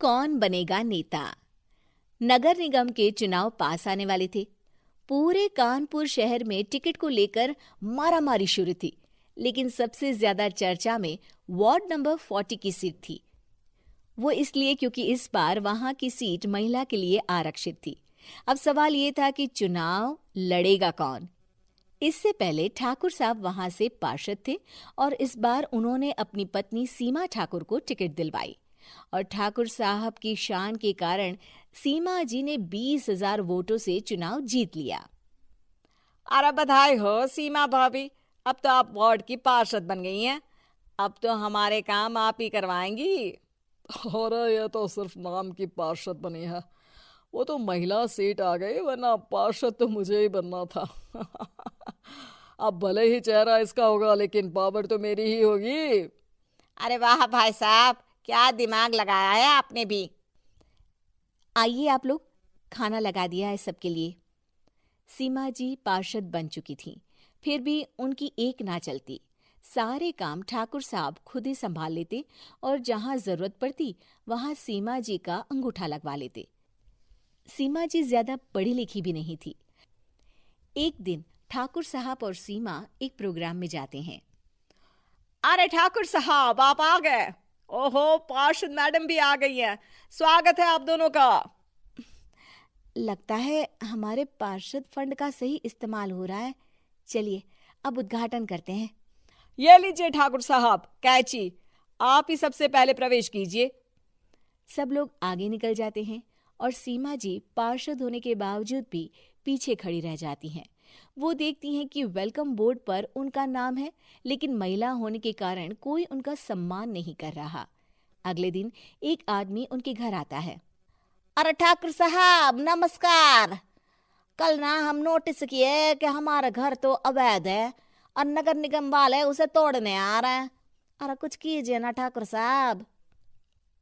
कौन बनेगा नेता। नगर निगम के चुनाव पास आने वाले थे। पूरे कानपुर शहर में टिकट को लेकर मारामारी शुरू थी, लेकिन सबसे ज्यादा चर्चा में वार्ड नंबर 40 की सीट थी। वो इसलिए क्योंकि इस बार वहां की सीट महिला के लिए आरक्षित थी। अब सवाल ये था कि चुनाव लड़ेगा कौन। इससे पहले ठाकुर साहब वहां से पार्षद थे और इस बार उन्होंने अपनी पत्नी सीमा ठाकुर को टिकट दिलवाई और ठाकुर साहब की शान के कारण सीमा जी ने 20,000 वोटों से चुनाव जीत लिया। अरे बधाई हो सीमा भाभी, अब तो आप वार्ड की पार्षद बन गई हैं। अब तो हमारे काम आप ही करवाएंगी। अरे ये तो सिर्फ नाम की पार्षद बनी है, वो तो महिला सीट आ गई, वरना पार्षद तो मुझे ही बनना था। अब भले ही चेहरा इसका होगा, लेकिन पावर तो मेरी ही होगी। अरे वाह भाई साहब, क्या दिमाग लगाया है आपने भी। आइए आप लोग, खाना लगा दिया है सबके लिए। सीमा जी पार्षद बन चुकी थीं, फिर भी उनकी एक ना चलती। सारे काम ठाकुर साहब खुद ही संभाल लेते और जहां जरूरत पड़ती वहां सीमा जी का अंगूठा लगवा लेते। सीमा जी ज्यादा पढ़ी लिखी भी नहीं थी। एक दिन ठाकुर साहब और सीमा एक प्रोग्राम में जाते हैं। अरे ठाकुर साहब, आप आ गए। ओहो, पार्षद मैडम भी आ गई हैं। स्वागत है आप दोनों का। लगता है हमारे पार्षद फंड का सही इस्तेमाल हो रहा है। चलिए अब उद्घाटन करते हैं। ये लीजिए ठाकुर साहब कैची, आप ही सबसे पहले प्रवेश कीजिए। सब लोग आगे निकल जाते हैं और सीमा जी पार्षद होने के बावजूद भी पीछे खड़ी रह जाती हैं। वो देखती हैं कि वेलकम बोर्ड पर उनका नाम है, लेकिन महिला होने के कारण कोई उनका सम्मान नहीं कर रहा। अगले दिन एक आदमी उनके घर आता है। अरे ठाकुर साहब नमस्कार। कल ना हम नोटिस किए कि हमारा घर तो अवैध है और नगर निगम वाले उसे तोड़ने आ रहे हैं। अरे कुछ कीजिए ना ठाकुर साहब।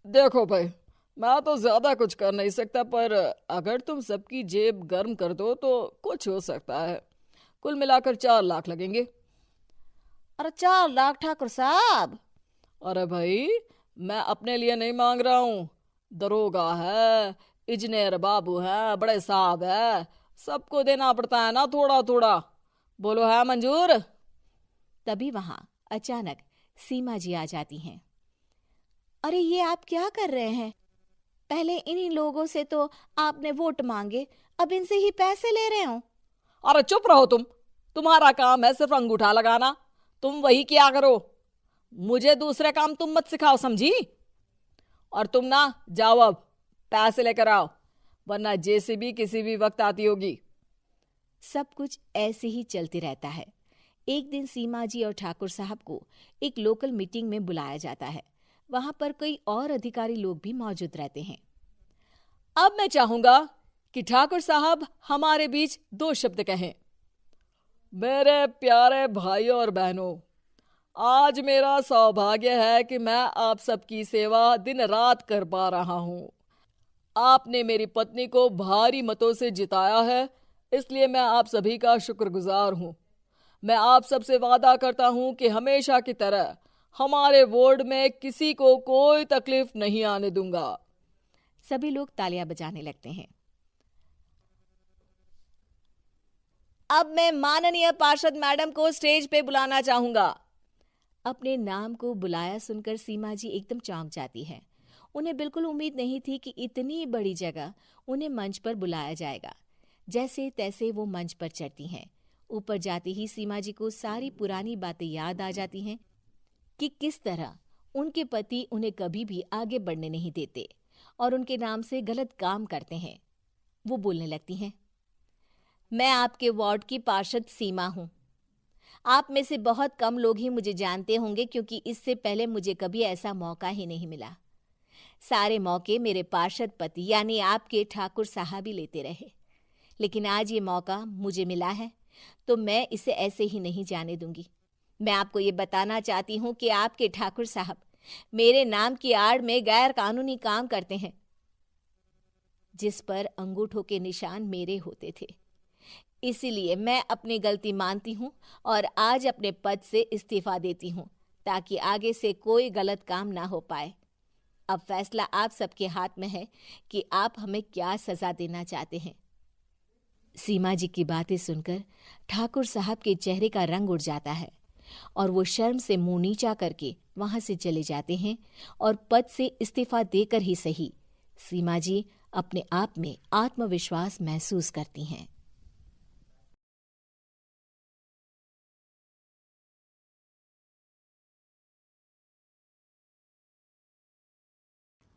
देखो भाई, मैं तो ज्यादा कुछ कर नहीं सकता, पर अगर तुम सबकी जेब गर्म कर दो तो कुछ हो सकता है। कुल मिलाकर 4 लाख लगेंगे। अरे 4 लाख ठाकुर साहब? अरे भाई, मैं अपने लिए नहीं मांग रहा हूँ। दरोगा है, इंजीनियर बाबू है, बड़े साहब है, सबको देना पड़ता है ना थोड़ा थोड़ा। बोलो है मंजूर? तभी वहां अचानक सीमा जी आ जाती हैं। अरे ये आप क्या कर रहे हैं? पहले इन्हीं लोगों से तो आपने वोट मांगे, अब इनसे ही पैसे ले रहे हो। अरे चुप रहो तुम। तुम्हारा काम है सिर्फ अंगूठा लगाना, तुम वही किया करो। मुझे दूसरे काम तुम मत सिखाओ, समझी? और तुम ना जाओ, अब पैसे लेकर आओ, वरना जेसीबी किसी भी वक्त आती होगी। सब कुछ ऐसे ही चलते रहता है। एक दिन सीमा जी और ठाकुर साहब को एक लोकल मीटिंग में बुलाया जाता है। वहां पर कई और अधिकारी लोग भी मौजूद रहते हैं। अब मैं चाहूंगा कि ठाकुर साहब हमारे बीच 2 शब्द कहें। मेरे प्यारे भाइयों और बहनों, आज मेरा सौभाग्य है कि मैं आप सबकी सेवा दिन रात कर पा रहा हूँ। आपने मेरी पत्नी को भारी मतों से जिताया है, इसलिए मैं आप सभी का शुक्रगुजार हूँ। मैं आप सबसे वादा करता हूँ कि हमेशा की तरह हमारे वार्ड में किसी को कोई तकलीफ नहीं आने दूंगा। सभी लोग तालियां बजाने लगते हैं। अब मैं माननीय पार्षद मैडम को स्टेज पे बुलाना चाहूंगा। अपने नाम को बुलाया सुनकर सीमा जी एकदम चौंक जाती है। उन्हें बिल्कुल उम्मीद नहीं थी कि इतनी बड़ी जगह उन्हें मंच पर बुलाया जाएगा। जैसे तैसे वो मंच पर चढ़ती हैं। ऊपर जाते ही सीमा जी को सारी पुरानी बातें याद आ जाती हैं कि किस तरह उनके पति उन्हें कभी भी आगे बढ़ने नहीं देते और उनके नाम से गलत काम करते हैं। वो बोलने लगती हैं। मैं आपके वार्ड की पार्षद सीमा हूं। आप में से बहुत कम लोग ही मुझे जानते होंगे, क्योंकि इससे पहले मुझे कभी ऐसा मौका ही नहीं मिला। सारे मौके मेरे पार्षद पति यानी आपके ठाकुर साहब ही लेते रहे, लेकिन आज ये मौका मुझे मिला है तो मैं इसे ऐसे ही नहीं जाने दूंगी। मैं आपको ये बताना चाहती हूँ कि आपके ठाकुर साहब मेरे नाम की आड़ में गैर कानूनी काम करते हैं, जिस पर अंगूठों के निशान मेरे होते थे। इसीलिए मैं अपनी गलती मानती हूँ और आज अपने पद से इस्तीफा देती हूँ, ताकि आगे से कोई गलत काम ना हो पाए। अब फैसला आप सबके हाथ में है कि आप हमें क्या सजा देना चाहते हैं। सीमा जी की बातें सुनकर ठाकुर साहब के चेहरे का रंग उड़ जाता है और वो शर्म से मुंह नीचा करके वहां से चले जाते हैं और पद से इस्तीफा देकर ही सही सीमा जी अपने आप में आत्मविश्वास महसूस करती हैं।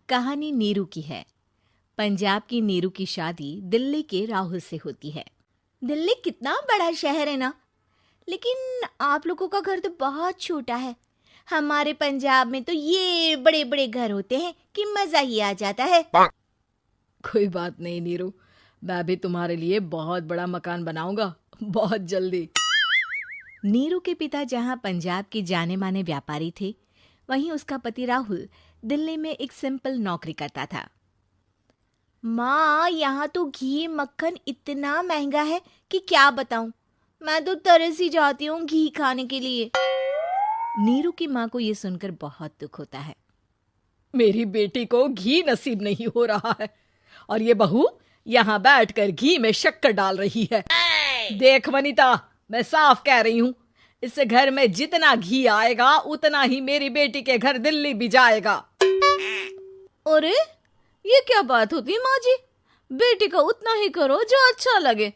कहानी नीरू की है। पंजाब की नीरू की शादी दिल्ली के राहुल से होती है। दिल्ली कितना बड़ा शहर है ना, लेकिन आप लोगों का घर तो बहुत छोटा है। हमारे पंजाब में तो ये बड़े बड़े घर होते हैं कि मजा ही आ जाता है। कोई बात नहीं नीरू, मैं भी तुम्हारे लिए बहुत बड़ा मकान बनाऊंगा बहुत जल्दी। नीरू के पिता जहां पंजाब के जाने माने व्यापारी थे, वहीं उसका पति राहुल दिल्ली में एक सिंपल नौकरी करता था। माँ, यहाँ तो घी मक्खन इतना महंगा है कि क्या बताऊं। मैं तो तरस ही जाती हूँ घी खाने के लिए। नीरू की माँ को ये सुनकर बहुत दुख होता है। मेरी बेटी को घी नसीब नहीं हो रहा है और ये बहू यहाँ बैठकर घी में शक्कर डाल रही है। देख वनिता, मैं साफ कह रही हूँ, इस घर में जितना घी आएगा उतना ही मेरी बेटी के घर दिल्ली भी जाएगा। अरे ये क्या बात होती है माँ जी? बेटी का उतना ही करो जो अच्छा लगे।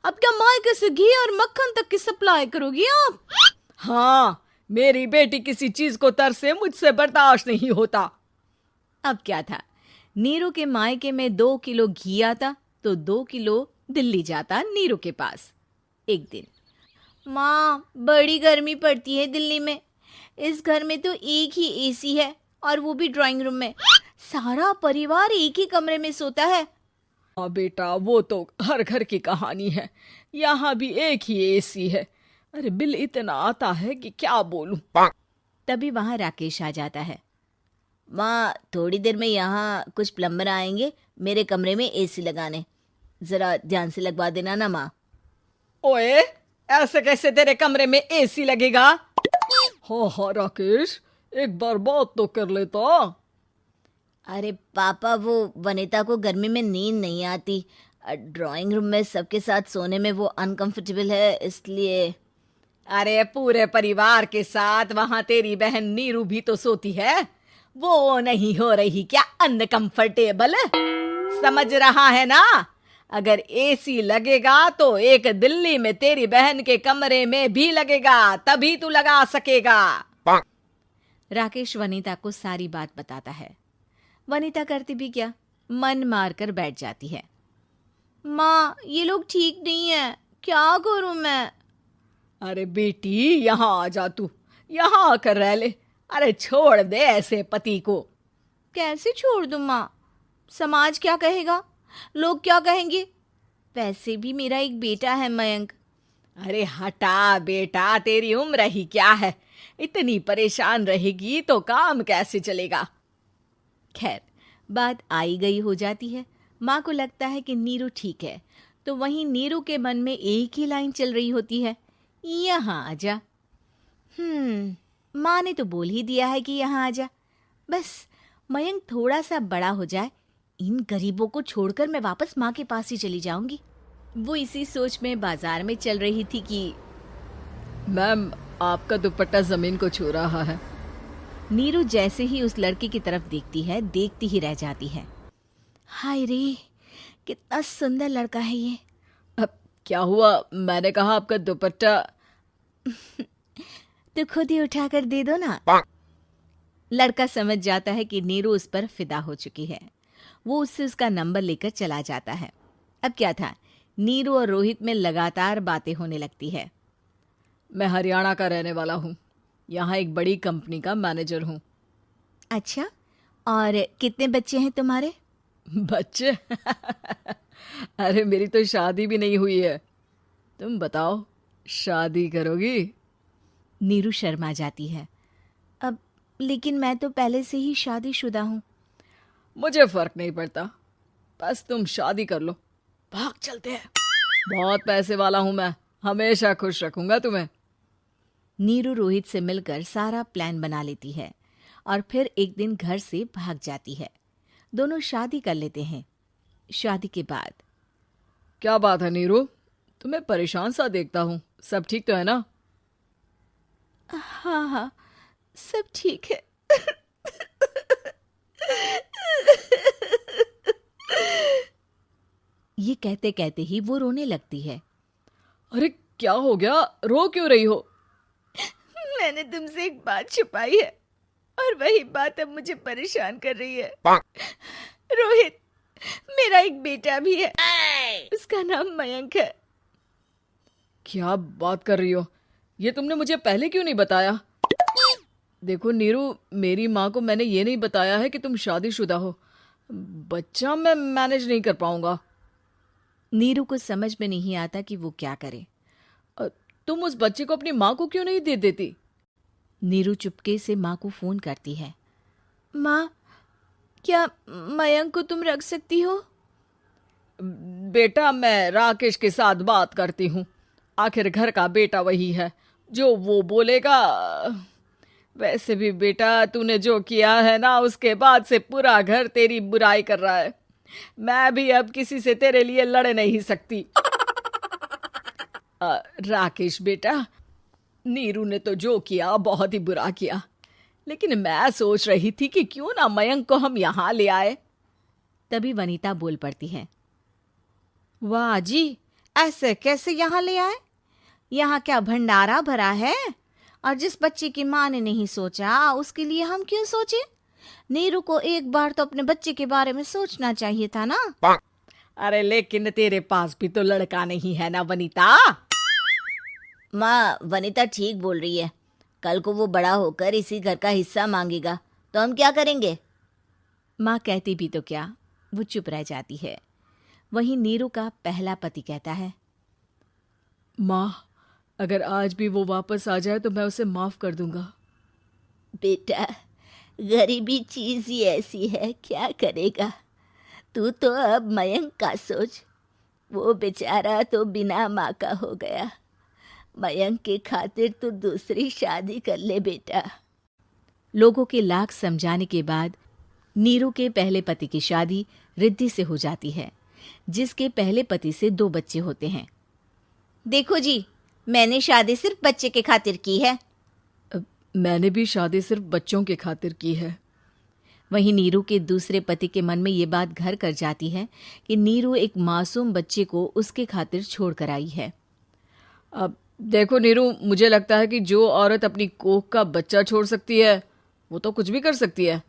अब क्या मायके से घी और मक्खन तक की सप्लाई करोगी आप? हाँ, मेरी बेटी किसी चीज को तरसे मुझसे बर्दाश्त नहीं होता। अब क्या था, नीरू के मायके में 2 किलो घी आता तो 2 किलो दिल्ली जाता नीरू के पास। एक दिन, माँ, बड़ी गर्मी पड़ती है दिल्ली में। इस घर में तो एक ही एसी है और वो भी ड्राइंग रूम में। सारा परिवार एक ही कमरे में सोता है। हाँ बेटा, वो तो हर घर की कहानी है। यहाँ भी एक ही एसी है। अरे बिल इतना आता है कि क्या बोलूं। तभी वहां राकेश आ जाता है। माँ, थोड़ी देर में यहाँ कुछ प्लम्बर आएंगे मेरे कमरे में एसी लगाने। जरा ध्यान से लगवा देना ना माँ। ओए, ऐसे कैसे तेरे कमरे में एसी लगेगा? हाँ राकेश, एक बार बात तो कर लेता। अरे पापा, वो वनिता को गर्मी में नींद नहीं आती। ड्राइंग रूम में सबके साथ सोने में वो अनकंफर्टेबल है, इसलिए। अरे पूरे परिवार के साथ वहां तेरी बहन नीरू भी तो सोती है। वो नहीं हो रही क्या अनकंफर्टेबल? समझ रहा है ना? अगर एसी लगेगा तो एक दिल्ली में तेरी बहन के कमरे में भी लगेगा, तभी तू लगा सकेगा। राकेश वनिता को सारी बात बताता है। वनिता करती भी क्या, मन मारकर बैठ जाती है। माँ, ये लोग ठीक नहीं है, क्या करूं मैं? अरे बेटी, यहाँ आ जा, तू यहाँ आकर रह ले। अरे छोड़ दे ऐसे पति को। कैसे छोड़ दूं माँ? समाज क्या कहेगा, लोग क्या कहेंगे? वैसे भी मेरा एक बेटा है मयंक। अरे हटा बेटा, तेरी उम्र ही क्या है? इतनी परेशान रहेगी तो काम कैसे चलेगा? खैर, बात आई गई हो जाती है। माँ को लगता है कि नीरू ठीक है, तो वहीं नीरू के मन में एक ही लाइन चल रही होती है, यहाँ आजा। माँ ने तो बोल ही दिया है कि यहाँ आजा। बस मयंक थोड़ा सा बड़ा हो जाए, इन गरीबों को छोड़कर मैं वापस माँ के पास ही चली जाऊंगी। वो इसी सोच में बाजार में चल रही थी कि मैम, आपका दुपट्टा जमीन को छू रहा है। नीरू जैसे ही उस लड़की की तरफ देखती है, देखती ही रह जाती है। हाय रे, कितना सुंदर लड़का है ये। अब क्या हुआ? मैंने कहा आपका दुपट्टा। तो खुद ही उठाकर दे दो ना। लड़का समझ जाता है कि नीरू उस पर फिदा हो चुकी है। वो उससे उसका नंबर लेकर चला जाता है। अब क्या था, नीरू और रोहित में लगातार बातें होने लगती है। मैं हरियाणा का रहने वाला हूँ, यहाँ एक बड़ी कंपनी का मैनेजर हूँ। अच्छा, और कितने बच्चे हैं तुम्हारे? बच्चे? अरे मेरी तो शादी भी नहीं हुई है। तुम बताओ, शादी करोगी? नीरू शर्मा जाती है। अब लेकिन मैं तो पहले से ही शादीशुदा हूँ। मुझे फर्क नहीं पड़ता, बस तुम शादी कर लो, भाग चलते हैं। बहुत पैसे वाला हूँ मैं, हमेशा खुश रखूंगा तुम्हें। नीरू रोहित से मिलकर सारा प्लान बना लेती है और फिर एक दिन घर से भाग जाती है। दोनों शादी कर लेते हैं। शादी के बाद क्या बात है नीरू, तुम्हें परेशान सा देखता हूँ। सब ठीक तो है ना? हाँ हाँ, सब ठीक है। ये कहते कहते ही वो रोने लगती है। अरे क्या हो गया, रो क्यों रही हो? मैंने तुमसे एक बात छुपाई है और वही बात अब मुझे परेशान कर रही है। रोहित, मेरा एक बेटा भी है, उसका नाम मयंक है। क्या बात कर रही हो? ये तुमने मुझे पहले क्यों नहीं बताया? देखो नीरू, मेरी माँ को मैंने ये नहीं बताया है कि तुम शादीशुदा हो। बच्चा मैं मैनेज नहीं कर पाऊंगा। नीरू को समझ में नहीं आता कि वो क्या करे। तुम उस बच्चे को अपनी माँ को क्यों नहीं दे देती? नीरू चुपके से माँ को फोन करती है। माँ, क्या मयंक को तुम रख सकती हो? बेटा, मैं राकेश के साथ बात करती हूँ। आखिर घर का बेटा वही है, जो वो बोलेगा। वैसे भी बेटा, तूने जो किया है ना, उसके बाद से पूरा घर तेरी बुराई कर रहा है। मैं भी अब किसी से तेरे लिए लड़ नहीं सकती। राकेश बेटा, नीरू ने तो जो किया बहुत ही बुरा किया, लेकिन मैं सोच रही थी कि क्यों ना मयंक को हम यहाँ ले आए। तभी वनीता बोल पड़ती है। वाह जी, ऐसे कैसे यहाँ ले आए? यहाँ क्या भंडारा भरा है? और जिस बच्चे की माँ ने नहीं सोचा, उसके लिए हम क्यों सोचे? नीरू को एक बार तो अपने बच्चे के बारे में सोचना चाहिए था ना। अरे लेकिन तेरे पास भी तो लड़का नहीं है ना वनीता। माँ, वनीता ठीक बोल रही है। कल को वो बड़ा होकर इसी घर का हिस्सा मांगेगा तो हम क्या करेंगे? माँ कहती भी तो क्या, वो चुप रह जाती है। वहीं नीरू का पहला पति कहता है। माँ, अगर आज भी वो वापस आ जाए तो मैं उसे माफ कर दूंगा। बेटा, गरीबी चीज ही ऐसी है, क्या करेगा। तू तो अब मयंक का सोच। वो बेचारा तो बिना माँ का हो गया। मयंक के खातिर तू दूसरी शादी कर ले बेटा। लोगों के लाख समझाने के बाद नीरू के पहले पति की शादी रिद्धि से हो जाती है, जिसके पहले पति से 2 बच्चे होते हैं। देखो जी, मैंने शादी सिर्फ बच्चे के खातिर की है। मैंने भी शादी सिर्फ बच्चों के खातिर की है। वहीं नीरू के दूसरे पति के मन में ये बात घर कर जाती है कि नीरू एक मासूम बच्चे को उसके खातिर छोड़ कर आई है। अब देखो नीरू, मुझे लगता है कि जो औरत अपनी कोख का बच्चा छोड़ सकती है, वो तो कुछ भी कर सकती है।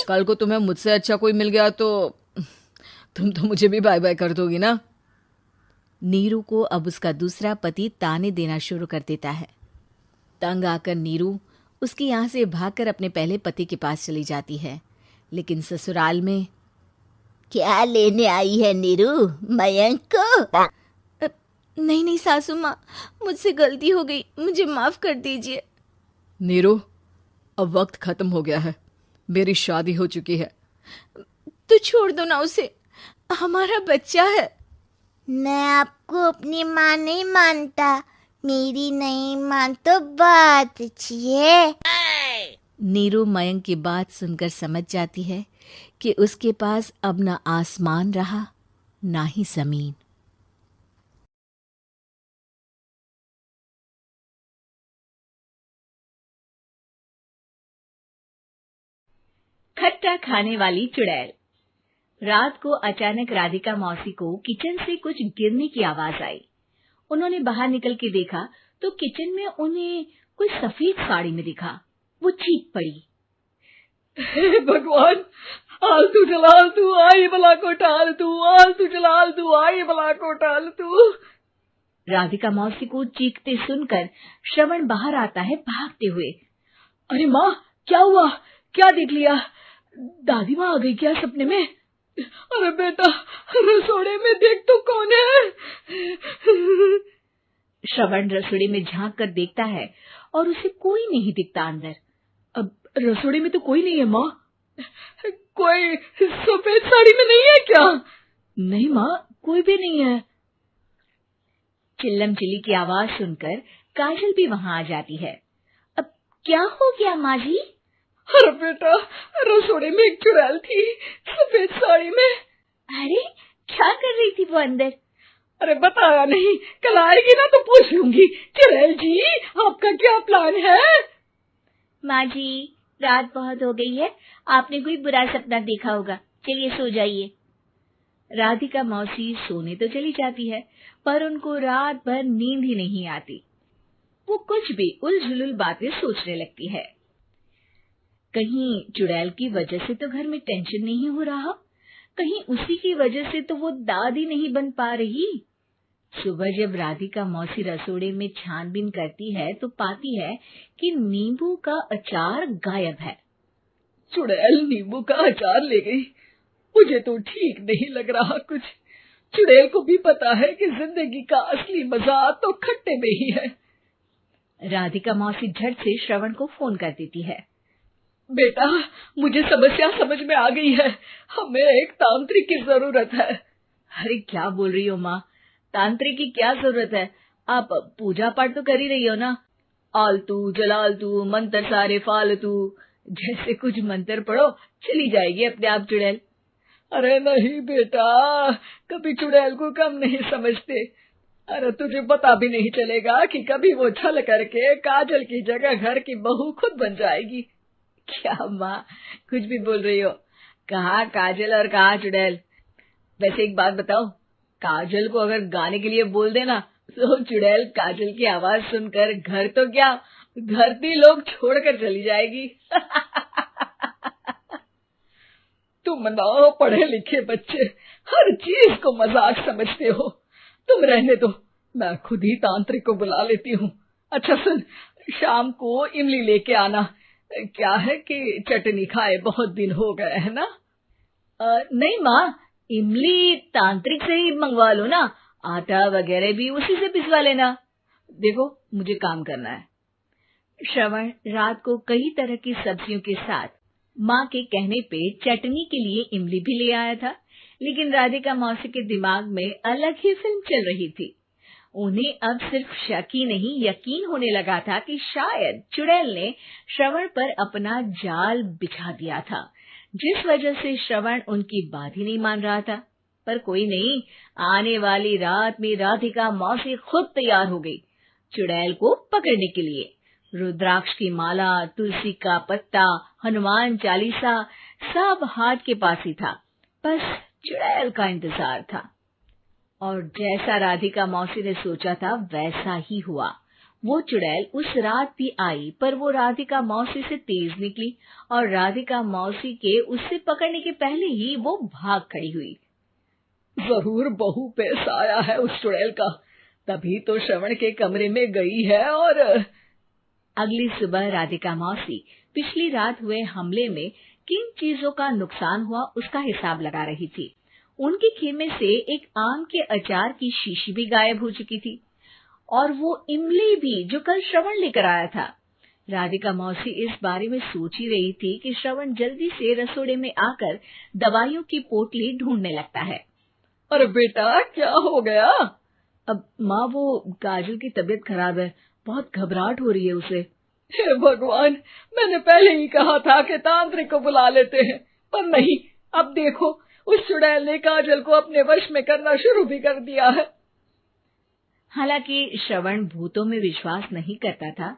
कल को तुम्हें मुझसे अच्छा कोई मिल गया तो तुम तो मुझे भी बाय बाय कर दोगी ना। नीरू को अब उसका दूसरा पति ताने देना शुरू कर देता है। तंग आकर नीरू उसके यहाँ से भागकर अपने पहले पति के पास चली जाती है, लेकिन ससुराल में क्या लेने आई है नीरू, मयंक को? नहीं नहीं सासू माँ, मुझसे गलती हो गई, मुझे माफ कर दीजिए। नीरू, अब वक्त खत्म हो गया है, मेरी शादी हो चुकी है। तो छोड़ दो ना उसे, हमारा बच्चा है। मैं आपको अपनी माँ नहीं मानता। मेरी नहीं मान तो बात अच्छी है। नीरू मयंक की बात सुनकर समझ जाती है कि उसके पास अब ना आसमान रहा ना ही जमीन। खट्टा खाने वाली चुड़ैल। रात को अचानक राधिका मौसी को किचन से कुछ गिरने की आवाज आई। उन्होंने बाहर निकल के देखा तो किचन में उन्हें कोई सफेद साड़ी में दिखा। वो चीख पड़ी। हे भगवान, आलतू जलाल तू आई भला को टाल तू, आलतू जलाल तू आई भला को टाल तू। राधिका मौसी को चीखते सुनकर श्रवण बाहर आता है भागते हुए। अरे माँ, क्या हुआ? क्या देख लिया? दादी माँ आ गई क्या सपने में? अरे बेटा, रसोड़े में देख तो कौन है? श्रवण रसोड़े में झांक कर देखता है और उसे कोई नहीं दिखता अंदर। अब रसोड़े में तो कोई नहीं है माँ। कोई सफेद साड़ी में नहीं है क्या? नहीं माँ, कोई भी नहीं है। चिल्लम चिल्ली की आवाज सुनकर काजल भी वहां आ जाती है। अब क्या हो गया माँ जी? अरे बेटा, रसोड़ी में एक चुड़ैल थी, सफेद साड़ी में। अरे क्या कर रही थी वो अंदर? अरे बताया नहीं, कल आएगी ना तो पूछ लूंगी। चुड़ैल जी, आपका क्या प्लान है? माँ जी, रात बहुत हो गई है, आपने कोई बुरा सपना देखा होगा, चलिए सो जाइए। राधिका मौसी सोने तो चली जाती है, पर उनको रात भर नींद ही नहीं आती। वो कुछ भी उलझुल बातें सोचने लगती है। कहीं चुड़ैल की वजह से तो घर में टेंशन नहीं हो रहा, कहीं उसी की वजह से तो वो दादी नहीं बन पा रही। सुबह जब राधिका मौसी रसोड़े में छानबीन करती है तो पाती है कि नींबू का अचार गायब है। चुड़ैल नींबू का अचार ले गई, मुझे तो ठीक नहीं लग रहा कुछ। चुड़ैल को भी पता है कि जिंदगी का असली मजा तो खट्टे में ही है। राधिका मौसी झट से श्रवण को फोन कर देती है। बेटा, मुझे समस्या समझ में आ गई है, हमें एक तांत्रिक की जरूरत है। अरे क्या बोल रही हो माँ, तांत्रिक की क्या जरूरत है? आप पूजा पाठ तो कर ही रही हो ना। आलतू जलालतू मंत्र सारे फालतू जैसे कुछ मंत्र पढ़ो, चली जाएगी अपने आप चुड़ैल। अरे नहीं बेटा, कभी चुड़ैल को कम नहीं समझते। अरे तुझे पता भी नहीं चलेगा कि कभी वो छल करके काजल की जगह घर की बहू खुद बन जाएगी। क्या माँ, कुछ भी बोल रही हो? कहाँ काजल और कहाँ चुड़ैल? वैसे एक बात बताओ, काजल को अगर गाने के लिए बोल देना तो चुड़ैल काजल की आवाज सुनकर घर तो क्या, धरती लोग छोड़कर चली जाएगी। तुम ना पढ़े लिखे बच्चे हर चीज को मजाक समझते हो। तुम रहने दो, मैं खुद ही तांत्रिक को बुला लेती हूँ। अच्छा सुन, शाम को इमली लेके आना। क्या है कि चटनी खाए बहुत दिन हो गए है ना। नहीं माँ, इमली तांत्रिक से ही मंगवा लो ना, आटा वगैरह भी उसी से पिसवा लेना। देखो मुझे काम करना है। श्रवण रात को कई तरह की सब्जियों के साथ माँ के कहने पे चटनी के लिए इमली भी ले आया था, लेकिन राधिका मौसी के दिमाग में अलग ही फिल्म चल रही थी। उन्हें अब सिर्फ शक ही नहीं यकीन होने लगा था कि शायद चुड़ैल ने श्रवण पर अपना जाल बिछा दिया था, जिस वजह से श्रवण उनकी बात ही नहीं मान रहा था। पर कोई नहीं, आने वाली रात में राधिका मौसी खुद तैयार हो गई चुड़ैल को पकड़ने के लिए। रुद्राक्ष की माला, तुलसी का पत्ता, हनुमान चालीसा सब हाथ के पास ही था, बस चुड़ैल का इंतजार था। और जैसा राधिका मौसी ने सोचा था वैसा ही हुआ। वो चुड़ैल उस रात भी आई, पर वो राधिका मौसी से तेज निकली और राधिका मौसी के उससे पकड़ने के पहले ही वो भाग खड़ी हुई। जरूर बहू पे साया है उस चुड़ैल का, तभी तो श्रवण के कमरे में गई है। और अगली सुबह राधिका मौसी पिछली रात हुए हमले में किन चीजों का नुकसान हुआ उसका हिसाब लगा रही थी। उनके खेमे से एक आम के अचार की शीशी भी गायब हो चुकी थी, और वो इमली भी जो कल श्रवण लेकर आया था। राधिका मौसी इस बारे में सोच ही रही थी कि श्रवण जल्दी से रसोड़े में आकर दवाइयों की पोटली ढूंढने लगता है। अरे बेटा, क्या हो गया? अब माँ, वो काजल की तबीयत खराब है, बहुत घबराहट हो रही है उसे। हे भगवान, मैंने पहले ही कहा था कि तांत्रिक को बुला लेते हैं, पर नहीं, अब देखो उस चुड़ैल ने काजल को अपने वश में करना शुरू भी कर दिया है। हालांकि श्रवण भूतों में विश्वास नहीं करता था,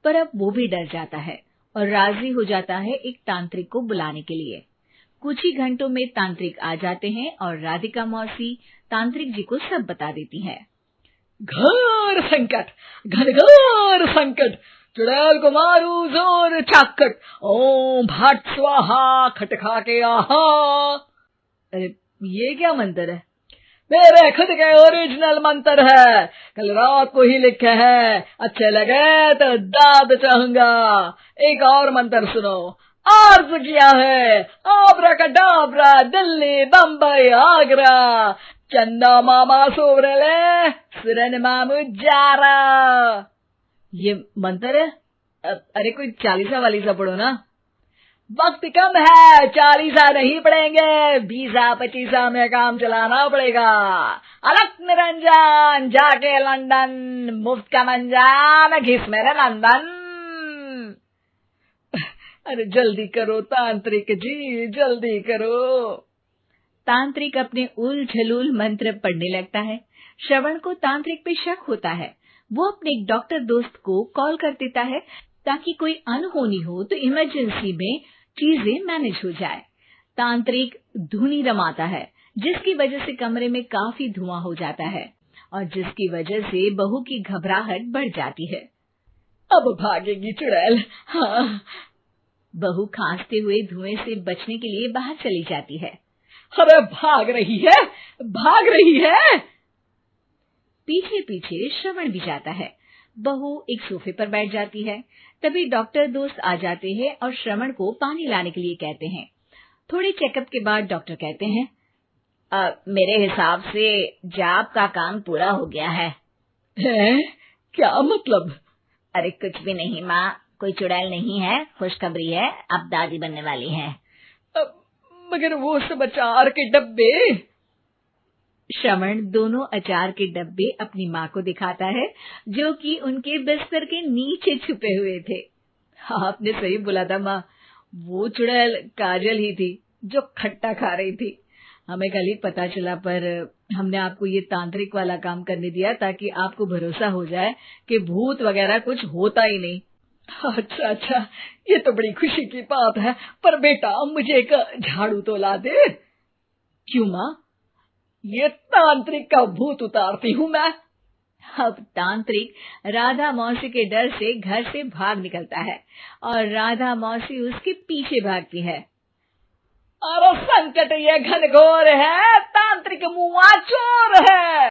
पर अब वो भी डर जाता है और राजी हो जाता है एक तांत्रिक को बुलाने के लिए। कुछ ही घंटों में तांत्रिक आ जाते हैं और राधिका मौसी तांत्रिक जी को सब बता देती है। घोर संकट, घनघोर संकट, चुड़ैल को मारू जोर चाकट, ओम भट स्वाहा खटखा के आहा। अरे ये क्या मंत्र है? मेरे खुद के ओरिजिनल मंत्र है, कल रात को ही लिखे हैं, अच्छे लगे तो दाद चाहूंगा। एक और मंत्र सुनो, अर्ज किया है आब्राकडाब्रा, दिल्ली बम्बई आगरा, चंदा मामा सोबरले सुरन मामू जारा। ये मंत्र है? अरे कोई चालीसा वालीसा पढ़ो ना। वक्त कम है, 40 नहीं पड़ेंगे, 20-25 में काम चलाना पड़ेगा। अलग निरंजन जाके लंदन, मुफ्त का मंजान घिस मेरे नंदन। अरे जल्दी करो तांत्रिक जी, जल्दी करो। तांत्रिक अपने उल-झलूल मंत्र पढ़ने लगता है। श्रवण को तांत्रिक पे शक होता है। वो अपने एक डॉक्टर दोस्त को कॉल कर देता है ताकि कोई अनहोनी हो तो इमरजेंसी में चीजें मैनेज हो जाए। तांत्रिक धुनी रमाता है, जिसकी वजह से कमरे में काफी धुआं हो जाता है और जिसकी वजह से बहू की घबराहट बढ़ जाती है। अब भागेगी चुड़ैल। हाँ। बहू खांसते हुए धुएं से बचने के लिए बाहर चली जाती है। अरे भाग रही है, भाग रही है। पीछे पीछे श्रवण भी जाता है। बहू एक सोफे पर बैठ जाती है। तभी डॉक्टर दोस्त आ जाते हैं और श्रवण को पानी लाने के लिए कहते हैं। थोड़े चेकअप के बाद डॉक्टर कहते हैं, मेरे हिसाब से जाप का काम पूरा हो गया है। क्या मतलब? अरे कुछ भी नहीं माँ, कोई चुड़ैल नहीं है, खुशखबरी है, अब दादी बनने वाली है। मगर वो सब अचार के डब्बे। श्रवण दोनों अचार के डब्बे अपनी माँ को दिखाता है, जो कि उनके बिस्तर के नीचे छुपे हुए थे। आपने सही बोला था माँ, वो चुड़ैल काजल ही थी जो खट्टा खा रही थी। हमें कल ही पता चला, पर हमने आपको ये तांत्रिक वाला काम करने दिया ताकि आपको भरोसा हो जाए कि भूत वगैरह कुछ होता ही नहीं। अच्छा अच्छा, ये तो बड़ी खुशी की बात है। पर बेटा मुझे एक झाड़ू तो ला दे। क्यों माँ? ये तांत्रिक का भूत उतारती हूँ मैं। अब तांत्रिक राधा मौसी के डर से घर से भाग निकलता है और राधा मौसी उसके पीछे भागती है। अरे संकट ये घनघोर है, तांत्रिक मुआ चोर है।